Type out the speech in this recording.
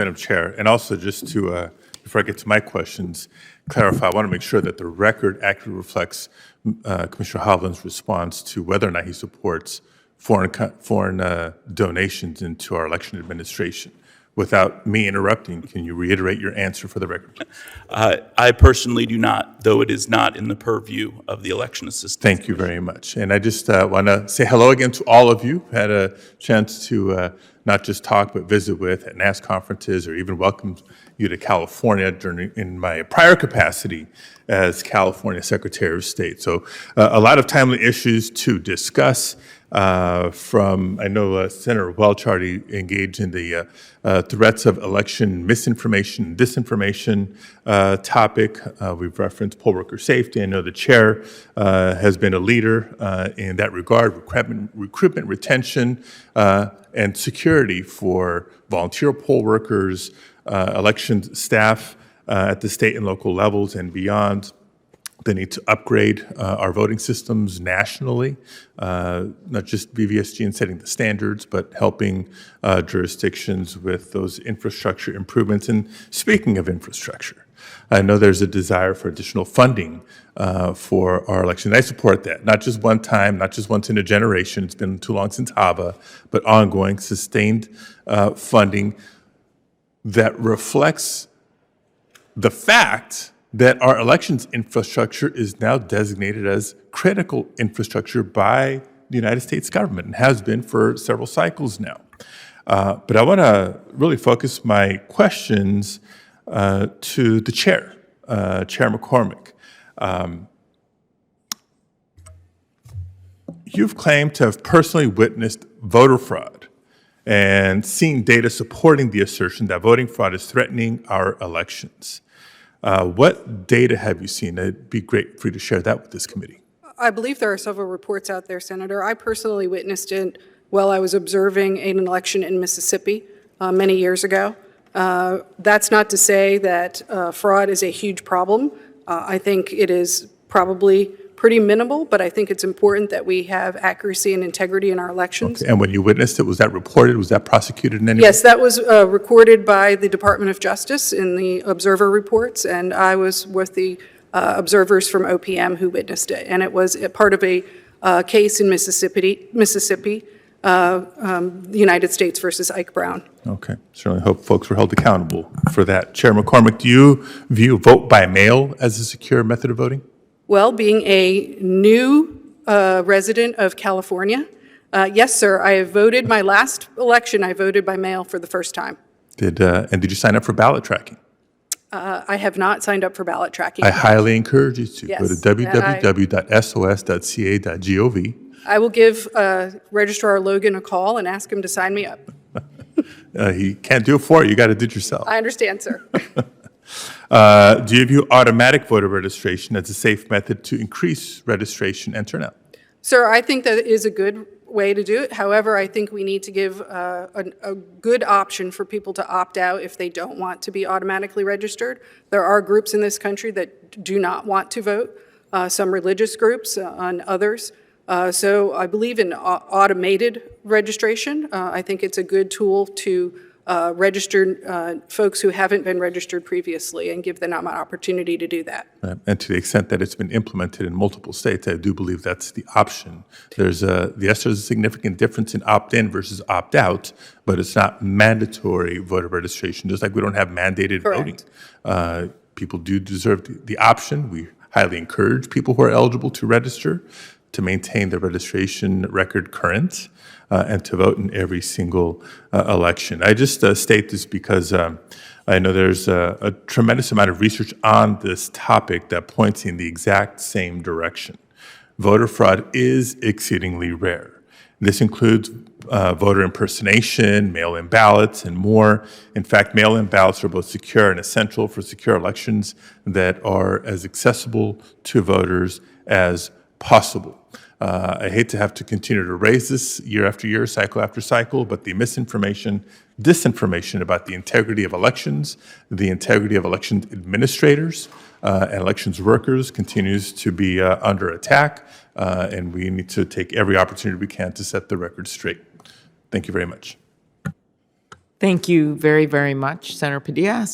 Madam Chair, and also just to, before I get to my questions, clarify, I want to make sure that the record accurately reflects Commissioner Hovland's response to whether or not he supports foreign donations into our election administration. Without me interrupting, can you reiterate your answer for the record, please? I personally do not, though it is not in the purview of the election assistance. Thank you very much. And I just want to say hello again to all of you. Had a chance to not just talk, but visit with at NAS conferences, or even welcome you to California in my prior capacity as California Secretary of State. So a lot of timely issues to discuss. I know Senator Welch already engaged in the threats of election misinformation and disinformation topic. We've referenced poll worker safety. I know the chair has been a leader in that regard, recruitment, retention, and security for volunteer poll workers, election staff at the state and local levels and beyond. The need to upgrade our voting systems nationally, not just VVSG in setting the standards, but helping jurisdictions with those infrastructure improvements. And speaking of infrastructure, I know there's a desire for additional funding for our election. I support that, not just one time, not just once in a generation. It's been too long since HAVA, but ongoing, sustained funding that reflects the fact that our elections infrastructure is now designated as critical infrastructure by the United States government and has been for several cycles now. But I want to really focus my questions to the chair, Chair McCormick. You've claimed to have personally witnessed voter fraud and seen data supporting the assertion that voting fraud is threatening our elections. What data have you seen? It'd be great for you to share that with this committee. I believe there are several reports out there, Senator. I personally witnessed it while I was observing an election in Mississippi many years ago. That's not to say that fraud is a huge problem. I think it is probably pretty minimal, but I think it's important that we have accuracy and integrity in our elections. Okay. And when you witnessed it, was that reported? Was that prosecuted in any way? Yes, that was recorded by the Department of Justice in the observer reports, and I was with the observers from OPM who witnessed it. And it was a part of a case in Mississippi, the United States versus Ike Brown. Okay. Certainly hope folks were held accountable for that. Chair McCormick, do you view vote by mail as a secure method of voting? Well, being a new resident of California, yes, sir, I have voted. My last election, I voted by mail for the first time. And did you sign up for ballot tracking? I have not signed up for ballot tracking. I highly encourage you to go to Yes, www.sos.ca.gov. I will give Registrar Logan a call and ask him to sign me up. He can't do it for you. You got to do it yourself. I understand, sir. Do you view automatic voter registration as a safe method to increase registration and turnout? Sir, I think that is a good way to do it. However, I think we need to give a good option for people to opt out if they don't want to be automatically registered. There are groups in this country that do not want to vote, some religious groups and others. So I believe in automated registration. I think it's a good tool to register folks who haven't been registered previously and give them an opportunity to do that. And to the extent that it's been implemented in multiple states, I do believe that's the option. There's a significant difference in opt-in versus opt-out, but it's not mandatory voter registration, just like we don't have mandated Correct. voting. People do deserve the option. We highly encourage people who are eligible to register to maintain their registration record current and to vote in every single election. I just state this because I know there's a tremendous amount of research on this topic that points in the exact same direction. Voter fraud is exceedingly rare. This includes voter impersonation, mail-in ballots, and more. In fact, mail-in ballots are both secure and essential for secure elections that are as accessible to voters as possible. I hate to have to continue to raise this year after year, cycle after cycle, but the misinformation, disinformation about the integrity of elections, the integrity of election administrators, and elections workers continues to be under attack, and we need to take every opportunity we can to set the record straight. Thank you very much. Thank you very, very much, Senator Padilla.